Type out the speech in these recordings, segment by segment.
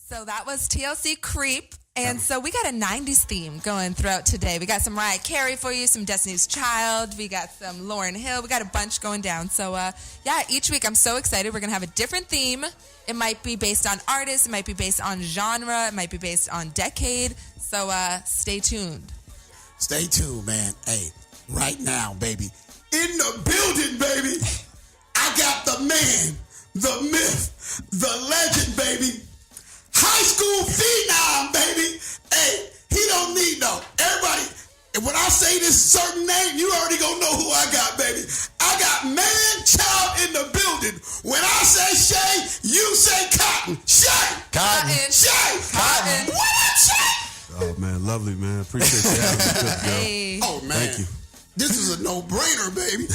So that was TLC Creep. And so we got a 90s theme going throughout today. We got some Mariah Carey for you, some Destiny's Child. We got some Lauryn Hill. We got a bunch going down. So, each week I'm so excited. We're going to have a different theme. It might be based on artists. It might be based on genre. It might be based on decade. So stay tuned. Stay tuned, man. Hey, right now, baby. In the building, baby. I got the man, the myth, the legend, baby. High school phenom, baby. Hey, he don't need no. Everybody, when I say this certain name, you already gonna know who I got, baby. I got man child in the building. When I say Schea, you say Cotton. Schea. Cotton. Schea. Cotton. What up, Schea? Oh, man, lovely, man. Appreciate you having me. Good girl. Hey. Oh, man. Thank you. This is a no-brainer, baby.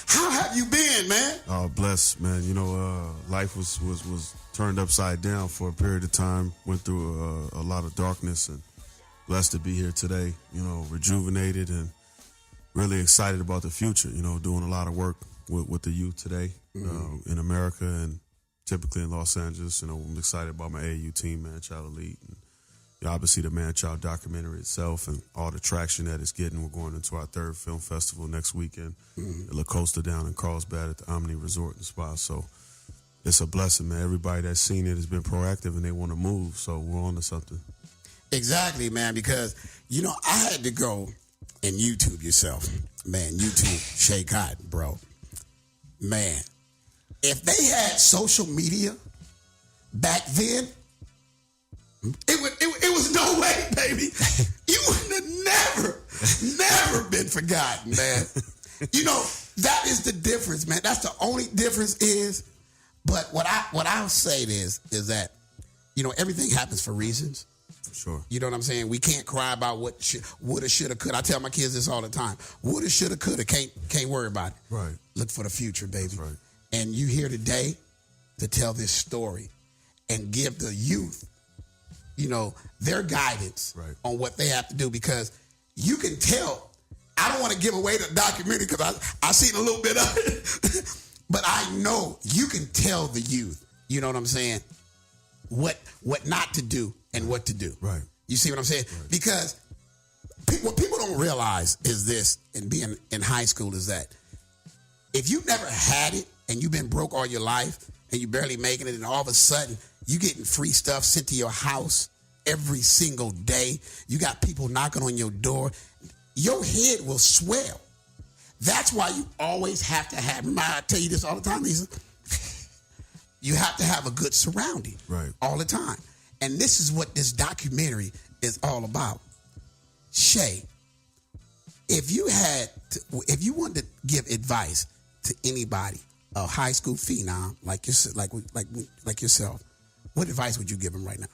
How have you been, man? Oh, blessed, man. You know, life was turned upside down for a period of time. Went through a lot of darkness, and blessed to be here today. You know, rejuvenated and really excited about the future. You know, doing a lot of work with the youth today in America and typically in Los Angeles. You know, I'm excited about my AAU team, Man Child Elite, and obviously the Man Child documentary itself and all the traction that it's getting. We're going into our third film festival next weekend at La Costa down in Carlsbad at the Omni Resort and Spa. So it's a blessing, man. Everybody that's seen it has been proactive and they want to move. So we're on to something. Exactly, man, because, you know, I had to go and YouTube yourself. Man, YouTube Schea Cotton, bro. Man, if they had social media back then, it was no way, baby. You would have never been forgotten, man. You know, that is the difference, man. That's the only difference is, but what I'll say is that, you know, everything happens for reasons. For sure. You know what I'm saying? We can't cry about what woulda, shoulda, coulda. I tell my kids this all the time. Woulda, shoulda, coulda. Can't worry about it. Right. Look for the future, baby. That's right. And you here today to tell this story and give the youth, you know, their guidance on what they have to do, because you can tell. I don't want to give away the documentary because I seen a little bit of it, but I know you can tell the youth, you know what I'm saying, what not to do and what to do. Right. You see what I'm saying? Right. Because what people don't realize is this, and being in high school, is that if you never had it and you've been broke all your life and you barely making it, and all of a sudden you getting free stuff sent to your house every single day, you got people knocking on your door, your head will swell. That's why you always have to have, remember I tell you this all the time, Lisa, you have to have a good surrounding all the time. And this is what this documentary is all about. Schea, if you wanted to give advice to anybody, a high school phenom like yourself, what advice would you give them right now?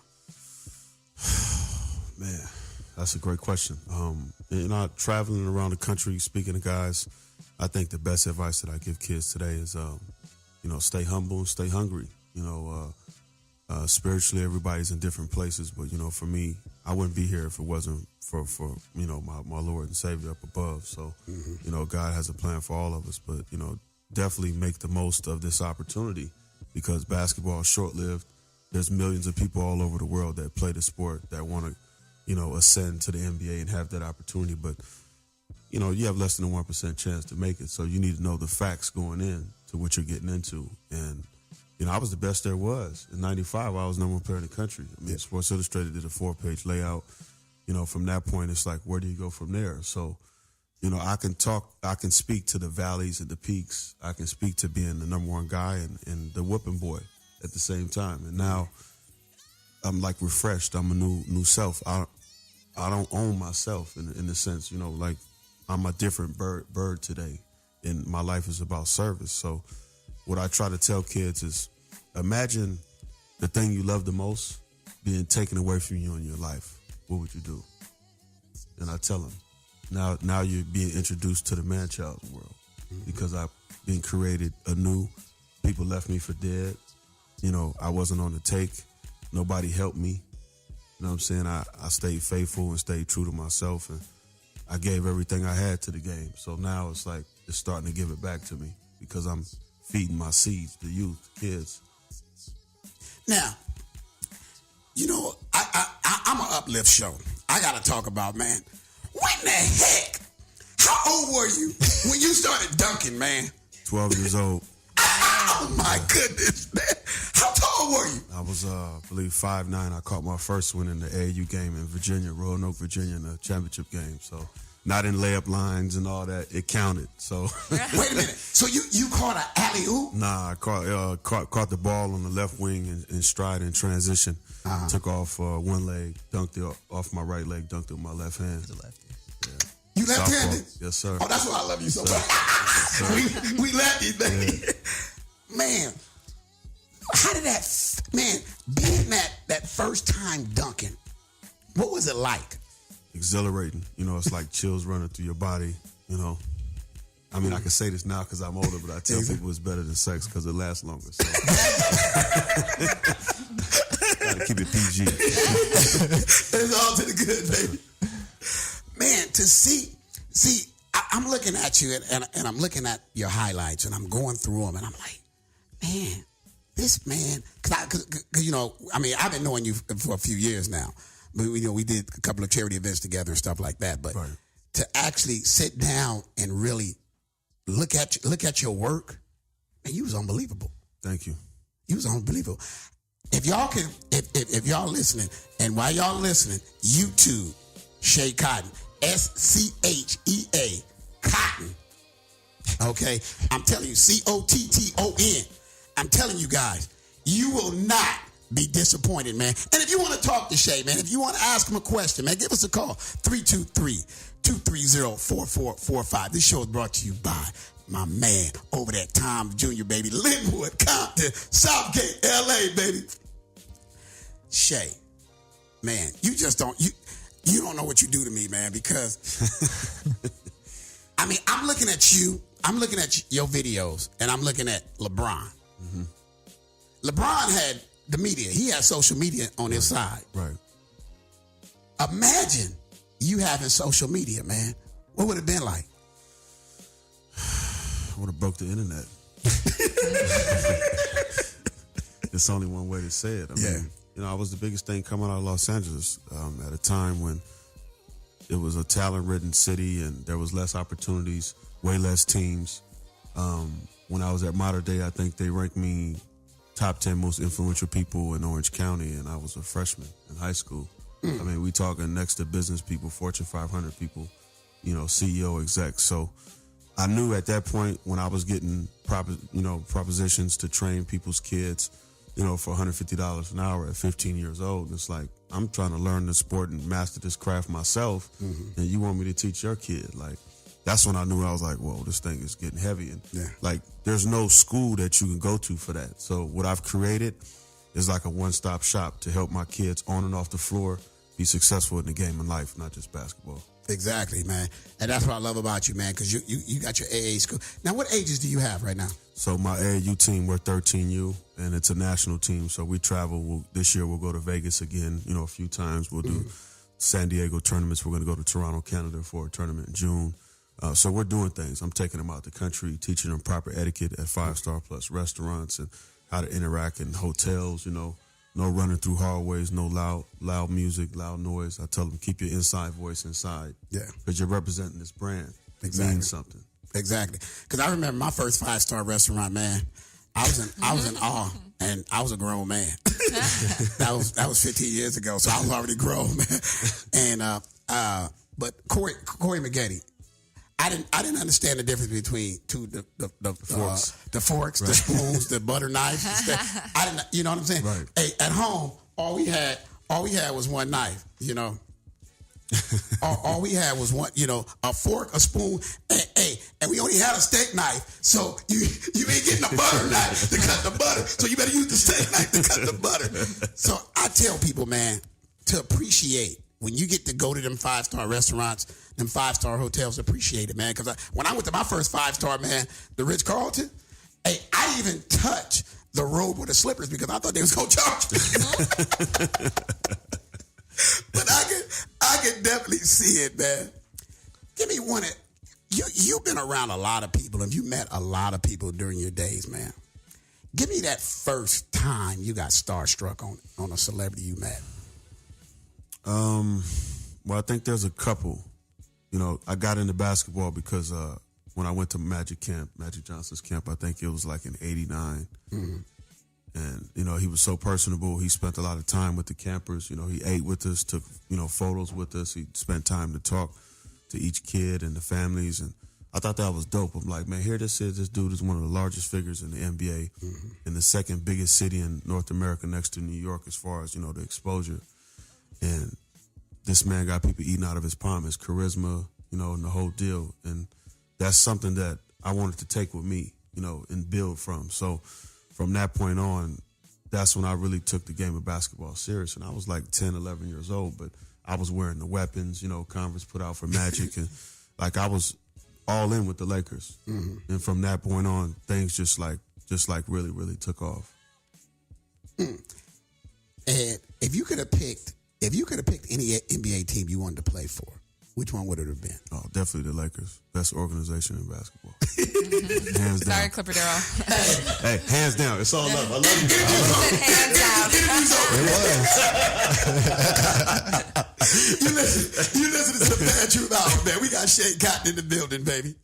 Man, that's a great question. You know, traveling around the country, speaking to guys, I think the best advice that I give kids today is, you know, stay humble and stay hungry. You know, spiritually, everybody's in different places, but, you know, for me, I wouldn't be here if it wasn't for you know, my Lord and Savior up above. So, you know, God has a plan for all of us, but, you know, definitely make the most of this opportunity, because basketball is short-lived. There's millions of people all over the world that play the sport that want to, you know, ascend to the NBA and have that opportunity. But, you know, you have less than a 1% chance to make it. So you need to know the facts going in to what you're getting into. And, you know, I was the best there was. In 95, I was number one player in the country. I mean, Sports Illustrated did a 4-page layout. You know, from that point, it's like, where do you go from there? So, you know, I can speak to the valleys and the peaks. I can speak to being the number one guy and the whooping boy at the same time. And now I'm like refreshed. I'm a new self. I don't own myself in the sense, you know, like I'm a different bird today, and my life is about service. So what I try to tell kids is, imagine the thing you love the most being taken away from you in your life. What would you do? And I tell them, now you're being introduced to the man-child world, because I've been created anew. People left me for dead. You know, I wasn't on the take. Nobody helped me. You know what I'm saying? I stayed faithful and stayed true to myself, and I gave everything I had to the game. So now it's like it's starting to give it back to me, because I'm feeding my seeds, the youth, the kids. Now, uplift show. I got to talk about, man, what in the heck? How old were you when you started dunking, man? 12 years old. Oh, my goodness, man. How tall were you? I was, I believe, 5'9". I caught my first one in the AAU game in Virginia, Roanoke, Virginia, in the championship game. So, not in layup lines and all that. It counted. So, wait a minute. So you caught an alley-oop? Nah, I caught the ball on the left wing in stride and transition. Took off one leg, dunked it off my right leg, dunked it with my left hand. Yeah. You left-handed? Yes, sir. Oh, that's why I love you so much. we lefties, baby. Yeah. Man, how did that, man, being that first time dunking, what was it like? Exhilarating. You know, it's like chills running through your body, you know. I mean, I can say this now because I'm older, but I tell people it's better than sex because it lasts longer. So. Gotta keep it PG. It's all to the good, baby. Man, to see, I'm looking at you and I'm looking at your highlights and I'm going through them and I'm like, man, this man, cause you know, I mean, I've been knowing you for a few years now, but we did a couple of charity events together and stuff like that. But to actually sit down and really look at your work, man, you was unbelievable. Thank you. You was unbelievable. If y'all can, if y'all listening, and while y'all listening, YouTube Schea Cotton, SCHEA Cotton. Okay, I'm telling you, COTTON. I'm telling you guys, you will not be disappointed, man. And if you want to talk to Schea, man, if you want to ask him a question, man, give us a call, 323-230-4445. This show is brought to you by my man over there, Tom Jr., baby, Linwood, Compton, Southgate, LA, baby. Schea, man, you just don't, you don't know what you do to me, man, because, I mean, I'm looking at you, I'm looking at your videos, and I'm looking at LeBron. Mm-hmm. LeBron had the media. He had social media on his side. Right. Imagine you having social media, man. What would it have been like? I would have broke the internet. It's only one way to say it. I mean, you know, I was the biggest thing coming out of Los Angeles at a time when it was a talent-ridden city and there was less opportunities, way less teams. When I was at Mater Dei, I think they ranked me top 10 most influential people in Orange County, and I was a freshman in high school. I mean, we talking next to business people, Fortune 500 people, you know, CEO execs. So I knew at that point when I was getting propositions to train people's kids, you know, for $150 an hour at 15 years old. And it's like, I'm trying to learn the sport and master this craft myself, and you want me to teach your kid. Like, that's when I knew. I was like, whoa, this thing is getting heavy. And like, there's no school that you can go to for that. So what I've created is like a one-stop shop to help my kids on and off the floor be successful in the game and life, not just basketball. Exactly, man. And that's what I love about you, man, because you got your AA school. Now, what ages do you have right now? So my AAU team, we're 13U, and it's a national team. So we travel. This year we'll go to Vegas again, you know, a few times. We'll do San Diego tournaments. We're going to go to Toronto, Canada for a tournament in June. So we're doing things. I'm taking them out the country, teaching them proper etiquette at 5-star plus restaurants and how to interact in hotels, you know. No running through hallways, no loud music, loud noise. I tell them, keep your inside voice inside. Yeah. Because you're representing this brand. It means something. Exactly. Because I remember my first 5-star restaurant, man. I was in awe, and I was a grown man. that was 15 years ago, so I was already grown, man. And but Corey McGetty, I didn't understand the difference between the forks, right, the spoons, the butter knife. I didn't, you know what I'm saying? Right. Hey, at home, all we had was one knife, you know. all we had was one, you know, a fork, a spoon, and we only had a steak knife. So you ain't getting a butter knife to cut the butter. So you better use the steak knife to cut the butter. So I tell people, man, to appreciate when you get to go to them 5-star restaurants, them 5-star hotels, appreciate it, man. Because when I went to my first 5-star, man, the Ritz-Carlton, hey, I even touched the robe with the slippers because I thought they was going to charge me. But I could definitely see it, man. Give me one. You've been around a lot of people and you met a lot of people during your days, man. Give me that first time you got starstruck on a celebrity you met. Well, I think there's a couple. You know, I got into basketball because when I went to Magic Johnson's camp, I think it was like in '89. Mm-hmm. And, you know, he was so personable. He spent a lot of time with the campers. You know, he ate with us, took, you know, photos with us. He spent time to talk to each kid and the families. And I thought that was dope. I'm like, man, here this is. This dude is one of the largest figures in the NBA, in the second biggest city in North America next to New York as far as, you know, the exposure. And this man got people eating out of his palm, his charisma, you know, and the whole deal. And that's something that I wanted to take with me, you know, and build from. So from that point on, that's when I really took the game of basketball serious. And I was like 10, 11 years old, but I was wearing the weapons, you know, Converse put out for Magic. And like I was all in with the Lakers. Mm-hmm. And from that point on, things just like really, really took off. And if you could have picked any NBA team you wanted to play for, which one would it have been? Oh, definitely the Lakers. Best organization in basketball. Hands down. Sorry, Clipper Darrell. Hey, hands down. It's all love. I love you. Hands down. You listen to the Bad Truth Hour, man. We got Schea Cotton in the building, baby.